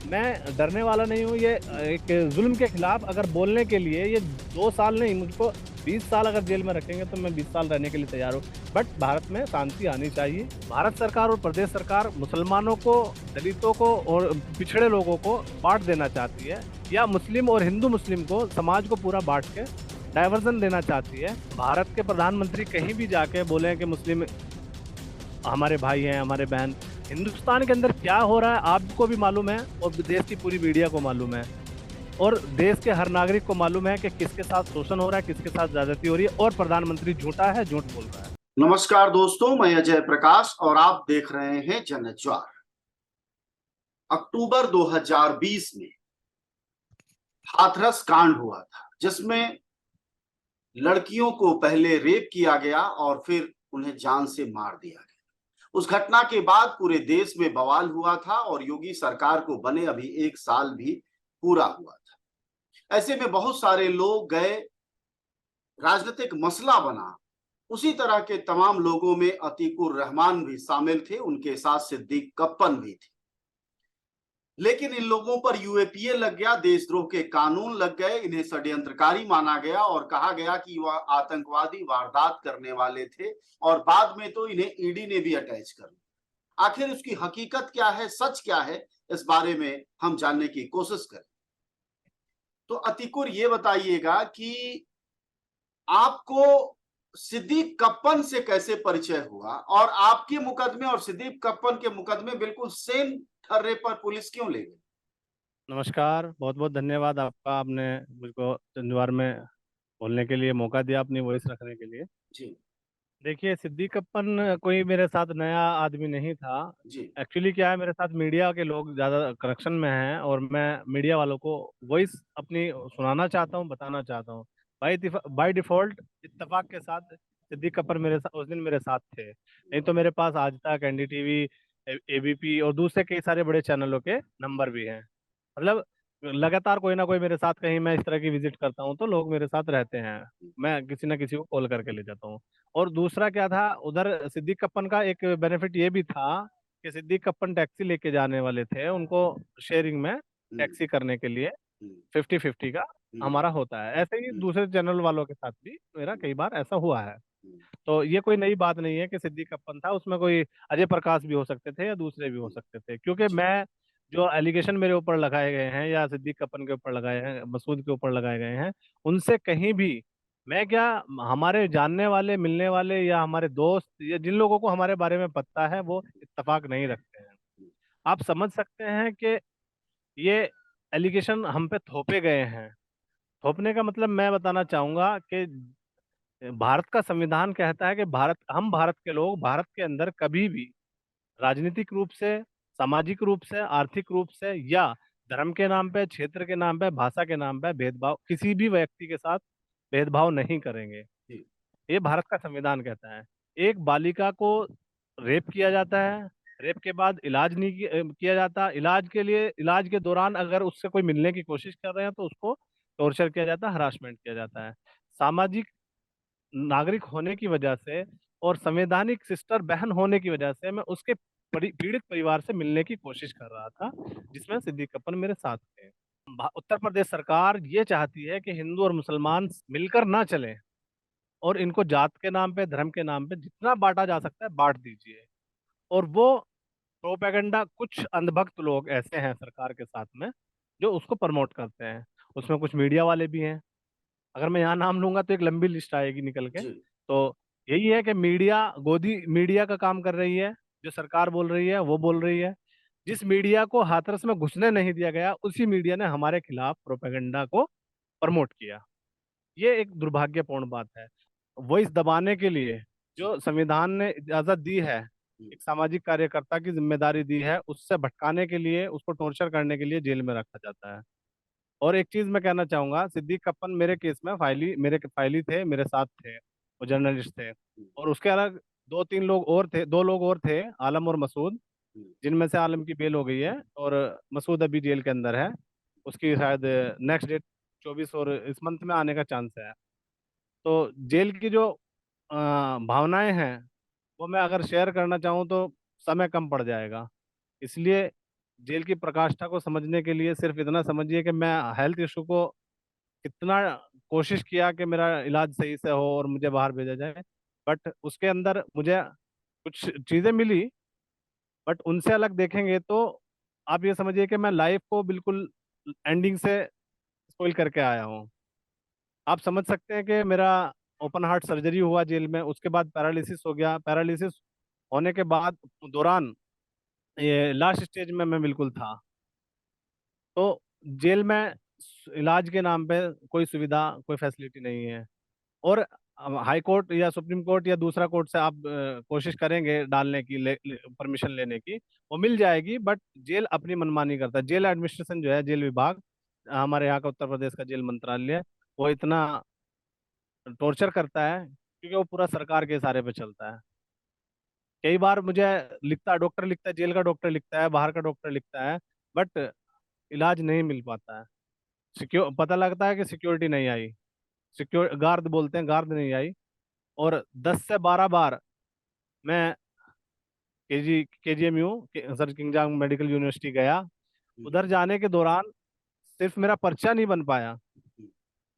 मैं डरने वाला नहीं हूँ। ये एक जुल्म के खिलाफ अगर बोलने के लिए ये 2 साल नहीं, मुझको 20 साल अगर जेल में रखेंगे तो मैं 20 साल रहने के लिए तैयार हूँ। बट भारत में शांति आनी चाहिए। भारत सरकार और प्रदेश सरकार मुसलमानों को, दलितों को और पिछड़े लोगों को बांट देना चाहती है, या मुस्लिम और हिंदू मुस्लिम को, समाज को पूरा बांट के डाइवर्जन देना चाहती है। भारत के प्रधानमंत्री कहीं भी जाके बोले कि मुस्लिम हमारे भाई हैं, हमारे बहन, हिंदुस्तान के अंदर क्या हो रहा है आपको भी मालूम है और देश की पूरी मीडिया को मालूम है, और देश के हर नागरिक को मालूम है कि किसके साथ शोषण हो रहा है, किसके साथ ज्यादती हो रही है, और प्रधानमंत्री झूठा है, झूठ बोल रहा है। नमस्कार दोस्तों, मैं अजय प्रकाश और आप देख रहे हैं जन ज्वार। अक्टूबर 2020 में हाथरस कांड हुआ था, जिसमें लड़कियों को पहले रेप किया गया और फिर उन्हें जान से मार दिया गया। उस घटना के बाद पूरे देश में बवाल हुआ था और योगी सरकार को बने अभी 1 साल भी पूरा हुआ था। ऐसे में बहुत सारे लोग गए, राजनीतिक मसला बना। उसी तरह के तमाम लोगों में अतीकुर रहमान भी शामिल थे, उनके साथ सिद्दीक कप्पन भी थे। लेकिन इन लोगों पर यूएपीए लग गया, देशद्रोह के कानून लग गए, इन्हें षड्यंत्रकारी माना गया और कहा गया कि वह आतंकवादी वारदात करने वाले थे, और बाद में तो इन्हें ईडी ने भी अटैच कर लिया। आखिर उसकी हकीकत क्या है, सच क्या है, इस बारे में हम जानने की कोशिश करें। तो अतीकुर, ये बताइएगा कि आपको सिद्दीक कप्पन से कैसे परिचय हुआ, और आपके मुकदमे और सिद्दीक कप्पन के मुकदमे बिल्कुल सेम ठर्रे पर पुलिस क्यों ले गई? नमस्कार, बहुत बहुत धन्यवाद आपका, आपने मुझको जंजवार में बोलने के लिए मौका दिया, अपनी वॉइस रखने के लिए। जी। देखिए, सिद्दीक अप्पन कोई मेरे साथ नया आदमी नहीं था। जी। एक्चुअली क्या है, मेरे साथ मीडिया के लोग ज़्यादा कनेक्शन में हैं और मैं मीडिया वालों को वॉइस अपनी सुनाना चाहता हूँ, बताना चाहता हूँ। बाई डिफॉल्ट इत्तेफाक के साथ सिद्दीक अप्पन मेरे साथ उस दिन मेरे साथ थे, नहीं तो मेरे पास आज तक एनडीटीवी, एबीपी और दूसरे कई सारे बड़े चैनलों के नंबर भी हैं। मतलब लगातार कोई ना कोई मेरे साथ, कहीं मैं इस तरह की विजिट करता हूँ तो लोग मेरे साथ रहते हैं, मैं किसी ना किसी को कॉल करके ले जाता हूँ। और दूसरा क्या था, उधर सिद्दीक कप्पन का एक बेनिफिट ये भी था कि सिद्दीक कप्पन टैक्सी लेके जाने वाले थे, उनको शेयरिंग में हम्म। टैक्सी करने के लिए हम्म। 50-50 का हम्म। हमारा होता है। ऐसे ही हम्म। दूसरे चैनल वालों के साथ भी मेरा हम्म। कई बार ऐसा हुआ है। हम्म। तो ये कोई नई बात नहीं है कि सिद्दीक कप्पन था, उसमें कोई अजय प्रकाश भी हो सकते थे या दूसरे भी हो हम्म। सकते थे, क्योंकि जी। मैं जो एलिगेशन मेरे ऊपर लगाए गए हैं या सिद्दीक कप्पन के ऊपर लगाए हैं, मसूद के ऊपर लगाए गए हैं, उनसे कहीं भी मैं क्या, हमारे जानने वाले, मिलने वाले या हमारे दोस्त या जिन लोगों को हमारे बारे में पता है वो इत्तेफाक नहीं रखते हैं। हम्म। आप समझ सकते हैं कि ये एलिगेशन हम पे थोपे गए हैं। थोपने का मतलब मैं बताना चाहूंगा कि भारत का संविधान कहता है कि भारत के लोग भारत के अंदर कभी भी राजनीतिक रूप से, सामाजिक रूप से, आर्थिक रूप से या धर्म के नाम पे, क्षेत्र के नाम पे, भाषा के नाम पे भेदभाव, किसी भी व्यक्ति के साथ भेदभाव नहीं करेंगे। जी। ये भारत का संविधान कहता है। एक बालिका को रेप किया जाता है, रेप के बाद इलाज नहीं किया जाता, इलाज के दौरान अगर उससे कोई मिलने की कोशिश कर रहे हैं तो उसको टॉर्चर किया जाता है, हरासमेंट किया जाता है। सामाजिक नागरिक होने की वजह से और संवैधानिक सिस्टर बहन होने की वजह से मैं उसके पीड़ित परिवार से मिलने की कोशिश कर रहा था, जिसमें सिद्दीक कप्पन मेरे साथ थे। उत्तर प्रदेश सरकार ये चाहती है कि हिंदू और मुसलमान मिलकर ना चलें, और इनको जात के नाम पे, धर्म के नाम पे जितना बांटा जा सकता है बांट दीजिए। और वो प्रोपेगेंडा, कुछ अंधभक्त लोग ऐसे हैं सरकार के साथ में जो उसको प्रमोट करते हैं। उसमें कुछ मीडिया वाले भी हैं, अगर मैं यहाँ नाम लूंगा तो एक लंबी लिस्ट आएगी निकल के। जी। तो यही है कि मीडिया, गोदी मीडिया का काम कर रही है, जो सरकार बोल रही है वो बोल रही है। जिस मीडिया को हाथरस में घुसने नहीं दिया गया, उसी मीडिया ने हमारे खिलाफ प्रोपेगेंडा को प्रमोट किया। ये एक दुर्भाग्यपूर्ण बात है। वॉइस दबाने के लिए जी। जो संविधान ने इजाजत दी है, हम्म। एक सामाजिक कार्यकर्ता की जिम्मेदारी दी है, उससे भटकाने के लिए, उसको टॉर्चर करने के लिए जेल में रखा जाता है। और एक चीज मैं कहना चाहूंगा, सिद्दीक कप्पन मेरे केस में फाइली थे, मेरे साथ थे, वो जर्नलिस्ट थे। हम्म। और उसके अलग दो लोग और थे, आलम और मसूद, हम्म। जिनमें से आलम की बेल हो गई है और मसूद अभी जेल के अंदर है। उसकी शायद नेक्स्ट डेट 24 और इस मंथ में आने का चांस है। तो जेल की जो भावनाएं हैं वो मैं अगर शेयर करना चाहूँ तो समय कम पड़ जाएगा। इसलिए जेल की प्रकाष्ठा को समझने के लिए सिर्फ इतना समझिए कि मैं हेल्थ इशू को कितना कोशिश किया कि मेरा इलाज सही से हो और मुझे बाहर भेजा जाए। बट उसके अंदर मुझे कुछ चीजें मिली, बट उनसे अलग देखेंगे तो आप ये समझिए कि मैं लाइफ को बिल्कुल एंडिंग से स्पॉइल करके आया हूँ। आप समझ सकते हैं कि मेरा ओपन हार्ट सर्जरी हुआ जेल में, उसके बाद पैरालिसिस हो गया। पैरालिसिस होने के बाद दौरान ये लास्ट स्टेज में मैं बिल्कुल था। तो जेल में इलाज के नाम पे कोई सुविधा, कोई फैसिलिटी नहीं है। और हाई कोर्ट या सुप्रीम कोर्ट या दूसरा कोर्ट से आप कोशिश करेंगे डालने की, परमिशन लेने की, वो मिल जाएगी। बट जेल अपनी मनमानी करता है। जेल एडमिनिस्ट्रेशन जो है, जेल विभाग, हमारे यहाँ का उत्तर प्रदेश का जेल मंत्रालय, वो इतना टॉर्चर करता है क्योंकि वो पूरा सरकार के इशारे पे चलता है। कई बार मुझे लिखता है, डॉक्टर लिखता है, जेल का डॉक्टर लिखता है, बाहर का डॉक्टर लिखता है, बट इलाज नहीं मिल पाता है। सिक्योर पता लगता है कि सिक्योरिटी नहीं आई, सिक्योर गार्ड बोलते हैं, गार्ड नहीं आई। और 10 से 12 बार मैं KGMU sir king medical university गया। उधर जाने के दौरान सिर्फ मेरा पर्चा नहीं बन पाया।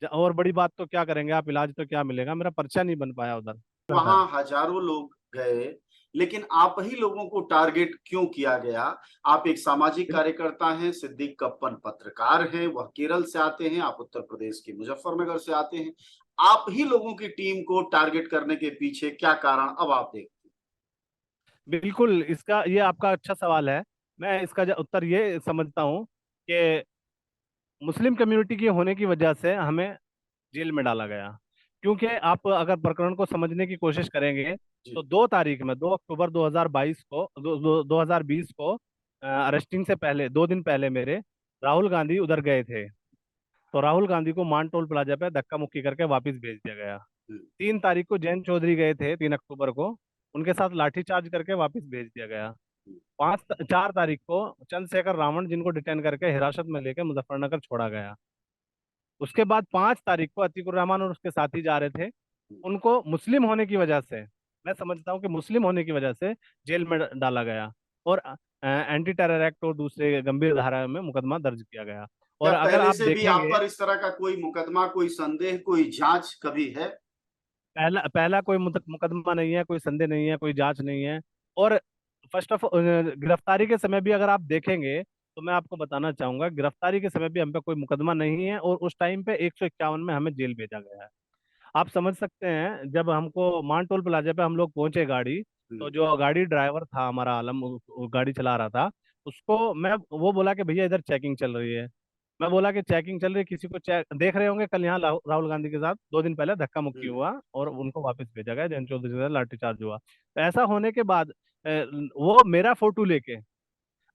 और बड़ी बात तो क्या करेंगे आप, इलाज तो क्या मिलेगा, मेरा पर्चा नहीं बन पाया उधर था। वहां हजारों लोग गए, लेकिन आप ही लोगों को टारगेट क्यों किया गया? आप एक सामाजिक कार्यकर्ता हैं, सिद्दीक कप्पन पत्रकार हैं, वह केरल से आते हैं, आप उत्तर प्रदेश के मुजफ्फरनगर से आते हैं। आप ही लोगों की टीम को टारगेट करने के पीछे क्या कारण, अब आप देखते बिल्कुल, इसका ये आपका अच्छा सवाल है। मैं इसका उत्तर ये समझता हूँ कि मुस्लिम कम्युनिटी की होने की वजह से हमें जेल में डाला गया। क्योंकि आप अगर प्रकरण को समझने की कोशिश करेंगे जी। तो 2 तारीख में, 2 अक्टूबर 2022 को, 2020 को, अरेस्टिंग से पहले 2 दिन पहले मेरे, राहुल गांधी उधर गए थे। तो राहुल गांधी को मान टोल प्लाजा पे धक्का मुक्की करके वापस भेज दिया गया। हम्म, 3 तारीख को जैन चौधरी गए थे, 3 अक्टूबर को, उनके साथ लाठीचार्ज करके वापस भेज दिया गया। हम्म, 4 तारीख को चंद्रशेखर रावण, जिनको डिटेन करके हिरासत में लेकर मुजफ्फरनगर छोड़ा गया। उसके बाद 5 तारीख को अतीकुर रहमान और उसके साथी जा रहे थे। हम्म। उनको मुस्लिम होने की वजह से, मैं समझता हूँ कि मुस्लिम होने की वजह से जेल में डाला गया। और एंटी टेरर एक्ट और दूसरे गंभीर धारा में मुकदमा दर्ज किया गया। क्या और अगर पहले आप से भी आप देखेंगे, पर इस तरह का कोई मुकदमा, कोई संदेह, कोई जांच कभी है? पहला पहला कोई मुकदमा नहीं है, कोई संदेह नहीं है, कोई जांच नहीं है। और फर्स्ट ऑफ गिरफ्तारी के समय भी अगर आप देखेंगे तो मैं आपको बताना चाहूंगा, गिरफ्तारी के समय भी हम पे कोई मुकदमा नहीं है। और उस टाइम पे 151 में हमें जेल भेजा गया है। आप समझ सकते हैं, जब हमको मान टोल प्लाजा पे हम लोग पहुंचे गाड़ी, तो हम्म, जो गाड़ी ड्राइवर था हमारा आलम, वो गाड़ी चला रहा था, उसको मैं, वो बोला कि भैया इधर चेकिंग चल रही है। मैं बोला कि चेकिंग चल रही है, किसी को चेक देख रहे होंगे, कल यहाँ राहुल गांधी के साथ 2 दिन पहले धक्का मुक्की हम्म, हुआ और उनको वापस भेजा गया, जन चौधरी के साथ लाठीचार्ज हुआ। तो ऐसा होने के बाद वो मेरा फोटो लेके,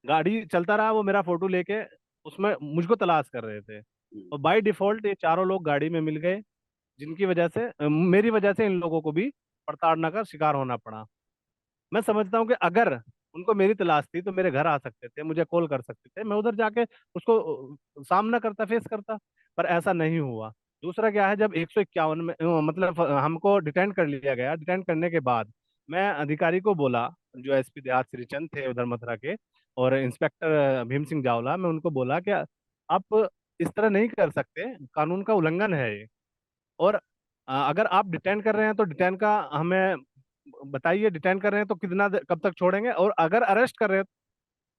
गाड़ी चलता रहा, वो मेरा फोटो लेके उसमें मुझको तलाश कर रहे थे। हम्म। और बाय डिफॉल्ट ये चारों लोग गाड़ी में मिल गए, जिनकी वजह से मेरी वजह से इन लोगों को भी प्रताड़ना का शिकार होना पड़ा। मैं समझता हूँ कि अगर उनको मेरी तलाश थी तो मेरे घर आ सकते थे, मुझे कॉल कर सकते थे, मैं उधर जाके उसको सामना करता, फेस करता। पर ऐसा नहीं हुआ। दूसरा क्या है, जब 151 में मतलब हमको डिटेन कर लिया गया, डिटेन करने के बाद मैं अधिकारी को बोला, जो एसपी देहात श्रीचंद थे उधर मथुरा के, और इंस्पेक्टर भीम सिंह जावला, मैं उनको बोला कि आप इस तरह नहीं कर सकते, कानून का उल्लंघन है ये। और अगर आप डिटेन कर रहे हैं तो डिटेन का हमें बताइए, डिटेन कर रहे हैं तो कब तक छोड़ेंगे, और अगर अरेस्ट कर रहे हैं,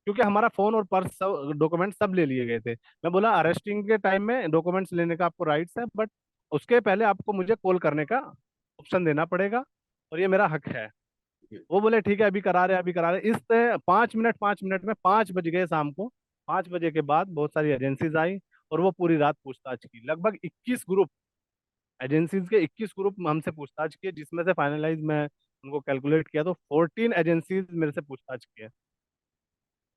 क्योंकि हमारा फोन और पर्स सब डॉक्यूमेंट सब ले लिए गए थे। मैं बोला अरेस्टिंग के टाइम में डॉक्यूमेंट्स लेने का आपको राइट्स है, बट उसके पहले आपको मुझे कॉल करने का ऑप्शन देना पड़ेगा, और ये मेरा हक है। वो बोले ठीक है, अभी करा रहे हैं, अभी करा रहे हैं। इस तरह 5 मिनट में 5 बज गए शाम को। 5 बजे के बाद बहुत सारी एजेंसीज आई और वो पूरी रात पूछताछ की। लगभग 21 ग्रुप, एजेंसीज के 21 ग्रुप हमसे पूछताछ किए, जिसमें से फाइनलाइज मैं उनको कैलकुलेट किया तो 14 एजेंसीज मेरे से पूछताछ किए,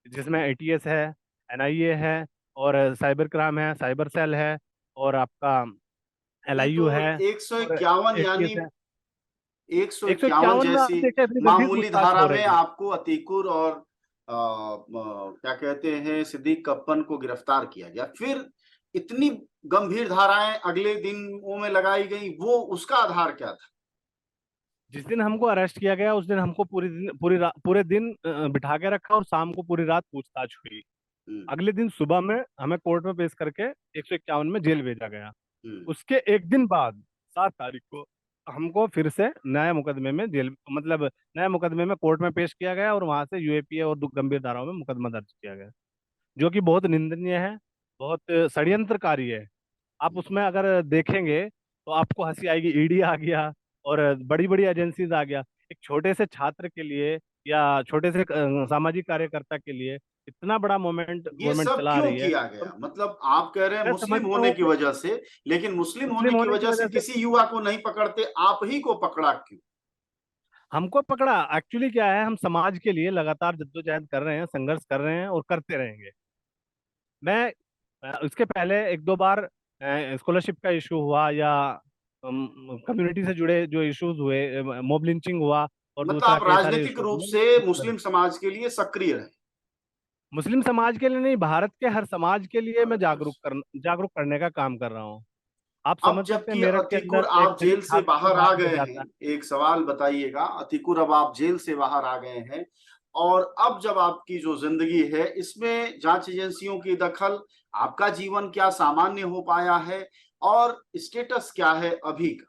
जिसमें एटीएस है, एनआईए है, और साइबर क्राइम है, साइबर सेल है, और आपका ये एलआईयू तो है, एक सौ और इक्यावन एटीएस यानी है। एक सौ एक सौ इक्यावन इक्यावन में आप जैसी देखिए इतनी गंभीर मामूली पूछताछ धारा हो में रही है। आपको अतीकुर और क्या कहते हैं, सिद्दीक कप्पन को गिरफ्तार किया गया। फिर इतनी गंभीर धाराएं अगले दिन वो में लगाई गई, वो उसका आधार क्या था? जिस दिन हमको अरेस्ट किया गया उस दिन हमको पूरी दिन, पूरे दिन बिठा के रखा, और शाम को पूरी रात पूछताछ हुई। हम्म। अगले दिन सुबह में हमें कोर्ट में पेश करके 151 में जेल भेजा गया। हम्म। उसके एक दिन बाद 7 तारीख को हमको फिर से नए मुकदमे में जेल मतलब नए मुकदमे में कोर्ट में पेश किया गया और वहां से यूएपीए और गंभीर धाराओं में मुकदमा दर्ज किया गया, जो कि बहुत निंदनीय है, बहुत षड्यंत्रकारी है। आप उसमें अगर देखेंगे तो आपको हंसी आएगी, ईडी आ गया और बड़ी बड़ी एजेंसीज आ गया। एक छोटे से छात्र के लिए या छोटे से सामाजिक कार्यकर्ता के लिए इतना बड़ा मोमेंट ये गवर्नमेंट सब चला क्यों रही है। किया और गया? मतलब आप कह रहे हैं मैं मुस्लिम समझता होने हूँ की कि वजह से, लेकिन मुस्लिम होने मुस्लिम की होने की वजह से वजह से किसी युवा को नहीं पकड़ते, आप ही को पकड़ा क्यों? हमको पकड़ा। एक्चुअली क्या है, हम समाज के लिए लगातार जद्दोजहद कर रहे हैं, संघर्ष कर रहे हैं और करते रहेंगे। मैं इसके पहले एक दो बार स्कॉलरशिप का इशू हुआ या कम्युनिटी से जुड़े जो इश्यूज हुए, मॉब लिंचिंग हुआ और मतलब दूसरा आप कई सारे राजनीतिक इश्यूज रूप में से मुस्लिम समाज के लिए सक्रिय रहे। मुस्लिम समाज के लिए नहीं, भारत के हर समाज के लिए मैं अच्छा। जागरूक करने का काम कर रहा हूँ। आप अब समझ सकते हैं जबकि मेरठ के अतिकुर अंदर एक आप दलित जेल से छात्र को बाहर आ मार दिया गए जाता हैं, है। एक सवाल बताइएगा, अतिकुर अब आप जेल से बाहर आ गए हैं, और अब जब आपकी जो जिंदगी है इसमें जांच एजेंसियों की दखल, आपका जीवन क्या सामान्य हो पाया है, और स्टेटस क्या है अभी का?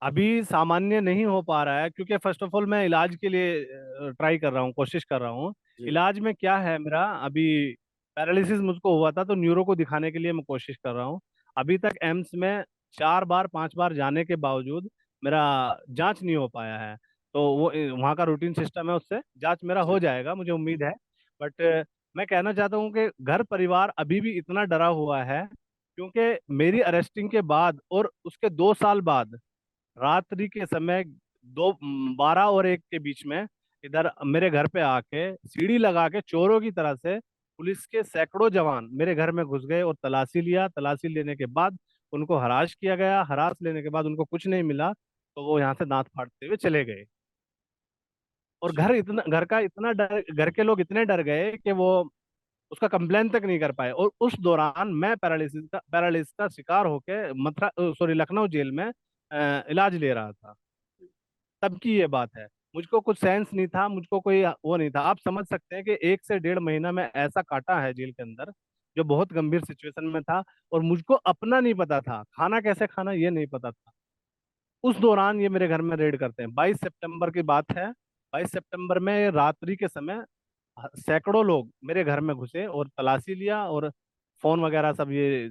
अभी सामान्य नहीं हो पा रहा है क्योंकि फर्स्ट ऑफ ऑल मैं इलाज के लिए ट्राई कर रहा हूँ, कोशिश कर रहा हूँ। जी। इलाज में क्या है मेरा, अभी पैरालिसिस मुझको हुआ था तो न्यूरो को दिखाने के लिए मैं कोशिश कर रहा हूँ। अभी तक एम्स में 4 बार 5 बार जाने के बावजूद मेरा जांच नहीं हो पाया है। तो वो वहाँ का रूटीन सिस्टम है, उससे जांच मेरा जी। हो जाएगा, मुझे उम्मीद है। बट मैं कहना चाहता हूँ कि घर परिवार अभी भी इतना डरा हुआ है क्योंकि मेरी अरेस्टिंग के बाद और उसके 2 साल बाद रात्रि के समय 12 और 1 के बीच में इधर मेरे घर पे आके सीढ़ी लगा के चोरों की तरह से पुलिस के सैकड़ों जवान मेरे घर में घुस गए और तलाशी लिया। तलाशी लेने के बाद उनको हराश किया गया, हरास लेने के बाद उनको कुछ नहीं मिला तो वो यहाँ से दांत फाड़ते हुए चले गए। और जी। घर के लोग इतने डर गए कि वो उसका कंप्लेन तक नहीं कर पाए। और उस दौरान मैं पैरालिसिस का शिकार होके मथुरा सॉरी लखनऊ जेल में इलाज ले रहा था। तब की ये बात है। मुझको कुछ सेंस नहीं था, मुझको कोई वो नहीं था। आप समझ सकते हैं कि 1 से 1.5 महीना में ऐसा काटा है जेल के अंदर जो बहुत गंभीर सिचुएशन में था। और मुझको अपना नहीं पता था, खाना कैसे खाना ये नहीं पता था। उस दौरान ये मेरे घर में रेड करते हैं। 22 सितंबर की बात है। 22 सितंबर में रात्रि के समय सैकड़ों लोग मेरे घर में घुसे और तलाशी लिया और फोन वगैरह सब ये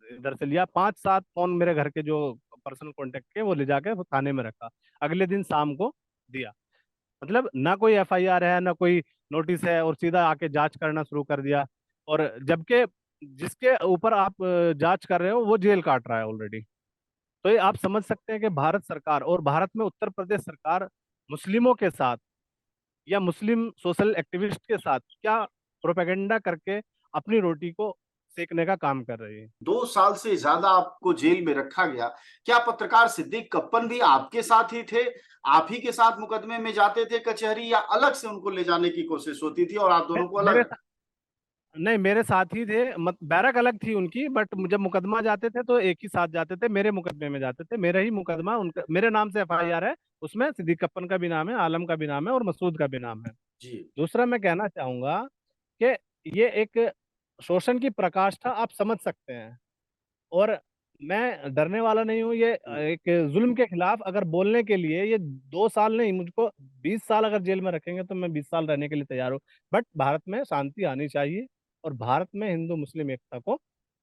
इधर से लिया। 5 7 फोन मेरे घर के जो पर्सनल कांटेक्ट के वो ले जाके वो थाने में रखा। अगले दिन शाम को दिया। मतलब ना कोई एफआईआर है ना कोई नोटिस है, और सीधा आके जांच करना शुरू कर दिया। और जबकि जिसके ऊपर आप जांच कर रहे हो वो जेल काट रहा है ऑलरेडी। तो ये आप समझ सकते हैं कि भारत सरकार और भारत में उत्तर प्रदेश सरकार मुस्लिमों के साथ या मुस्लिम सोशल एक्टिविस्ट के साथ क्या प्रोपेगेंडा करके अपनी रोटी को सेकने का काम कर रही है। 2 साल से ज्यादा आपको जेल में रखा गया। क्या पत्रकार सिद्दीक कप्पन भी आपके साथ ही थे? आप ही के साथ मुकदमे में जाते थे कचहरी, या अलग से उनको ले जाने की कोशिश होती थी और आप दोनों को अलग मेरे रखा? नहीं, मेरे साथ ही थे। बैरक अलग थी उनकी, बट जब मुकदमा जाते थे तो एक ही साथ जाते थे, मेरे मुकदमे में जाते थे। मेरा ही मुकदमा उनका, मेरे नाम से एफआईआर है। उसमें सिद्दीक कप्पन का भी नाम है, आलम का भी नाम है और मसूद का भी नाम है। जी। दूसरा मैं कहना चाहूंगा कि ये एक शोषण की प्रकाष्ठा आप समझ सकते हैं। और मैं डरने वाला नहीं हूँ। ये एक जुल्म के खिलाफ अगर बोलने के लिए ये 2 साल नहीं, मुझको 20 साल अगर जेल में रखेंगे तो मैं 20 साल रहने के लिए तैयार हूँ। बट भारत में शांति आनी चाहिए और भारत में हिंदू मुस्लिम एकता को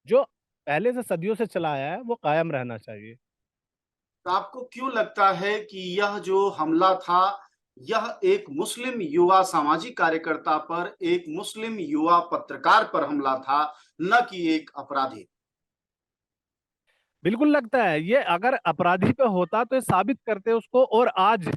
जो पहले से सदियों से चला आया है वो कायम रहना चाहिए। तो आपको क्यों लगता है कि यह जो हमला था, यह एक मुस्लिम युवा सामाजिक कार्यकर्ता पर, एक मुस्लिम युवा पत्रकार पर हमला था, न कि एक अपराधी? बिल्कुल लगता है ये अगर अपराधी पे होता तो ये साबित करते उसको। और आज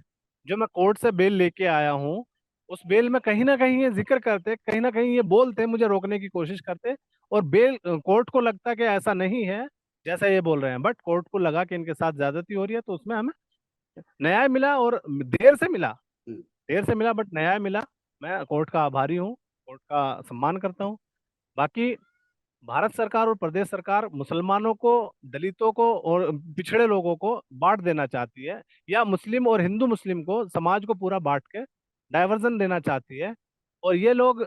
जो मैं कोर्ट से बेल लेके आया हूँ उस बेल में कहीं ना कहीं ये जिक्र करते, कहीं ना कहीं ये बोलते, मुझे रोकने की कोशिश करते। और बेल कोर्ट को लगता कि ऐसा नहीं है जैसा ये बोल रहे हैं, बट कोर्ट को लगा कि इनके साथ ज्यादती हो रही है तो उसमें हमें न्याय मिला। और देर से मिला बट न्याय मिला। मैं कोर्ट का आभारी हूँ, कोर्ट का सम्मान करता हूँ। बाकी भारत सरकार और प्रदेश सरकार मुसलमानों को, दलितों को और पिछड़े लोगों को बांट देना चाहती है, या मुस्लिम और हिंदू मुस्लिम को, समाज को पूरा बांट के डाइवर्जन देना चाहती है। और ये लोग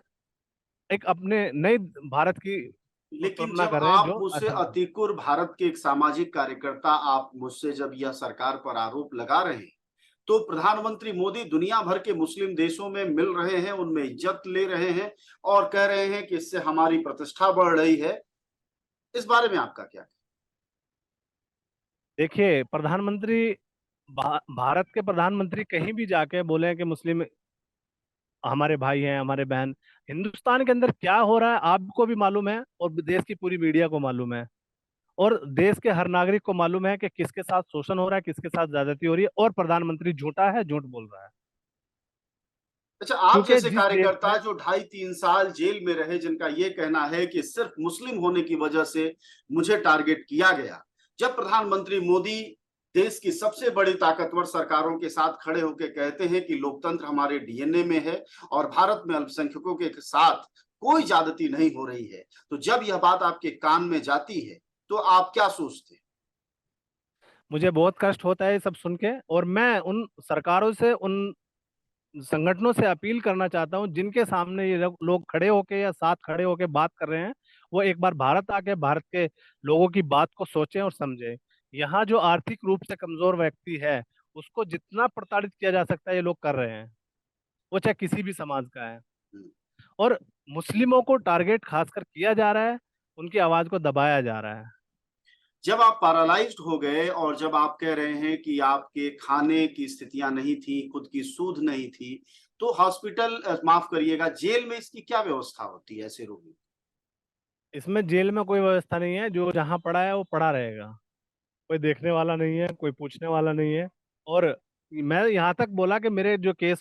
एक अपने नई भारत की लेकिन कल्पना जब कर रहे हैं आप जो मुझसे अच्छा। अतिकुर भारत के एक सामाजिक कार्यकर्ता, आप मुझसे जब यह सरकार पर आरोप लगा रहे हैं, तो प्रधानमंत्री मोदी दुनिया भर के मुस्लिम देशों में मिल रहे हैं, उनमें इज्जत ले रहे हैं और कह रहे हैं कि इससे हमारी प्रतिष्ठा बढ़ रही है। इस बारे में आपका क्या? देखिए, भारत के प्रधानमंत्री कहीं भी जाके बोले कि मुस्लिम हमारे भाई हैं, हमारे बहन, हिंदुस्तान के अंदर क्या हो रहा है आपको भी मालूम है और देश की पूरी मीडिया को मालूम है और देश के हर नागरिक को मालूम है कि किसके साथ शोषण हो रहा है, किसके साथ ज्यादती हो रही है, और प्रधानमंत्री झूठा है, झूठ बोल रहा है। अच्छा, आप क्योंकि जैसे जिस देश कार्यकर्ता में जो 2.5-3 साल जेल में रहे, जिनका ये कहना है कि सिर्फ मुस्लिम होने की वजह से मुझे टारगेट किया गया, जब प्रधानमंत्री मोदी देश की सबसे बड़ी ताकतवर सरकारों के साथ खड़े होकर कहते हैं कि लोकतंत्र हमारे डीएनए में है और भारत में अल्पसंख्यकों के साथ कोई ज्यादती नहीं हो रही है, तो जब यह बात आपके कान में जाती है तो आप क्या सोचते हैं? मुझे बहुत कष्ट होता है ये सब सुन के, और मैं उन सरकारों से, उन संगठनों से अपील करना चाहता हूं जिनके सामने ये लोग खड़े होके या साथ खड़े होके बात कर रहे हैं, वो एक बार भारत आके भारत के लोगों की बात को सोचें और समझें। यहाँ जो आर्थिक रूप से कमजोर व्यक्ति है, उसको जितना प्रताड़ित किया जा सकता है ये लोग कर रहे हैं, वो चाहे किसी भी समाज का है। और मुस्लिमों को टारगेट खासकर किया जा रहा है, उनकी आवाज को दबाया जा रहा है। जब आप पैरालाइज्ड हो गए और जब आप कह रहे हैं कि आपके खाने की स्थितियां नहीं थी, खुद की सूध नहीं थी, तो हॉस्पिटल, माफ करिएगा, जेल में इसकी क्या व्यवस्था होती है ऐसे रोगी? इसमें जेल में कोई व्यवस्था नहीं है, जो जहाँ पड़ा है वो पड़ा रहेगा। कोई देखने वाला नहीं है, कोई पूछने वाला नहीं है। और मैं यहाँ तक बोला कि मेरे केस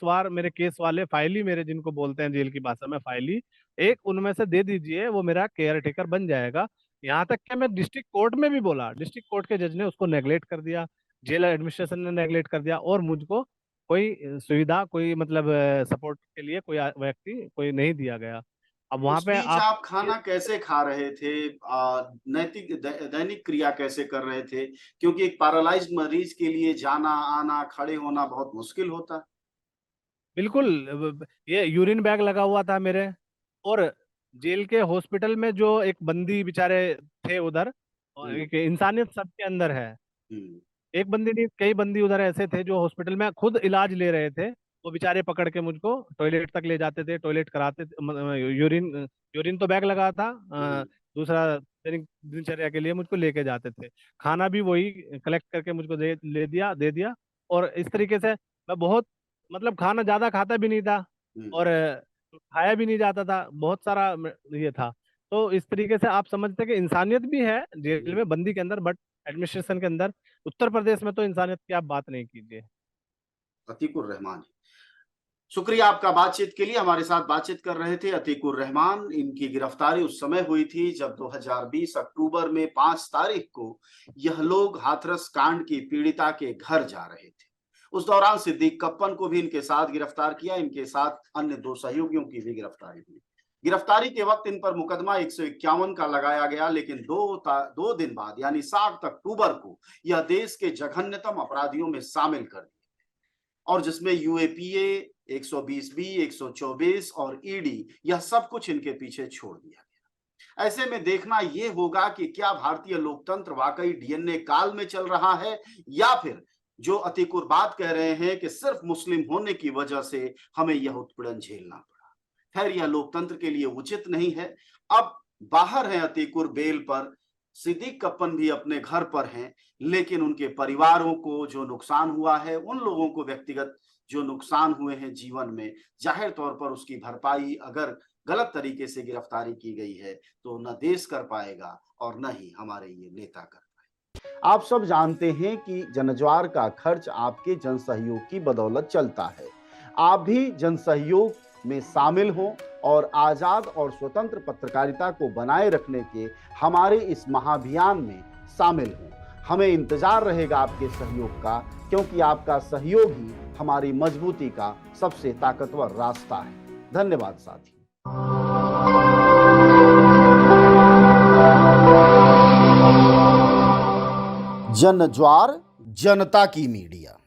वाले फाइली, मेरे जिनको बोलते हैं जेल की भाषा में फाइली, एक उनमें से दे दीजिए, वो मेरा केयर टेकर बन जाएगा। यहाँ तक कि मैं डिस्ट्रिक्ट कोर्ट में भी बोला, डिस्ट्रिक्ट कोर्ट के जज ने उसको नेगलेक्ट कर दिया, जेल एडमिनिस्ट्रेशन ने नेगलेक्ट कर दिया, और मुझको कोई सुविधा, कोई मतलब सपोर्ट के लिए कोई व्यक्ति कोई नहीं दिया गया। अब वहां उस पे बीच आप आप खाना कैसे खा रहे थे? दैनिक क्रिया कैसे कर रहे थे? क्योंकि एक पैरालाइज्ड मरीज के लिए जाना आना, खड़े होना बहुत मुश्किल होता है। बिल्कुल, ये यूरिन बैग लगा हुआ था मेरे। और जेल के हॉस्पिटल में जो एक बंदी बेचारे थे उधर, और हम्म, एक इंसानियत सबके अंदर है। हम्म, एक बंदी नहीं, कई बंदी उधर ऐसे थे जो हॉस्पिटल में खुद इलाज ले रहे थे, वो बेचारे पकड़ के मुझको टॉयलेट तक ले जाते थे, टॉयलेट कराते थे, यूरिन यूरिन तो बैग लगा था, हम्म, दूसरा दैनिक दिनचर्या के लिए मुझको लेके जाते थे। खाना भी वही कलेक्ट करके मुझको दे दिया। और इस तरीके से मैं बहुत, मतलब खाना ज्यादा खाता भी नहीं था, हम्म, और खाया भी नहीं जाता था, बहुत सारा ये था। तो इस तरीके से आप समझते हैं कि इंसानियत भी है जेल हम्म। में बंदी के अंदर, बट एडमिनिस्ट्रेशन के अंदर, उत्तर प्रदेश में तो इंसानियत की आप बात नहीं कीजिए। अतीकुर रहमान, शुक्रिया आपका बातचीत के लिए। हमारे साथ बातचीत कर रहे थे अतीकुर रहमान। इनकी गिरफ्तारी उस समय हुई थी जब 2020 अक्टूबर में 5 तारीख को यह लोग हाथरस कांड की पीड़िता के घर जा रहे थे। उस दौरान सिद्दीक कप्पन को भी इनके साथ गिरफ्तार किया। इनके साथ अन्य 2 सहयोगियों की भी गिरफ्तारी हुई। गिरफ्तारी के वक्त इन पर मुकदमा 151 का लगाया गया, लेकिन 2 दिन बाद यानी 7 अक्टूबर को यह देश के जघन्यतम अपराधियों में शामिल कर दिया, और जिसमें यूएपीए 120 बी, 124 और ईडी, यह सब कुछ इनके पीछे छोड़ दिया गया। ऐसे में देखना यह होगा कि क्या भारतीय लोकतंत्र वाकई डीएनए काल में चल रहा है, या फिर जो अतीकुर बात कह रहे हैं कि सिर्फ मुस्लिम होने की वजह से हमें यह उत्पीड़न झेलना पड़ा। खैर, यह लोकतंत्र के लिए उचित नहीं है। अब बाहर हैं अतीकुर बेल पर, सिद्दीक कप्पन भी अपने घर पर हैं, लेकिन उनके परिवारों को जो नुकसान हुआ है, उन लोगों को व्यक्तिगत जो नुकसान हुए हैं जीवन में, जाहिर तौर पर उसकी भरपाई अगर गलत तरीके से गिरफ्तारी की गई है तो न देश कर पाएगा और न ही हमारे ये नेता कर पाएंगे। आप सब जानते हैं कि जनज्वार का खर्च आपके जनसहयोग की बदौलत चलता है। आप भी जनसहयोग में शामिल हों और आजाद और स्वतंत्र पत्रकारिता को बनाए रखने के हमारे इस महाअभियान में शामिल हों। हमें इंतजार रहेगा आपके सहयोग का, क्योंकि आपका सहयोग ही हमारी मजबूती का सबसे ताकतवर रास्ता है। धन्यवाद साथी। जनज्वार, जनता की मीडिया।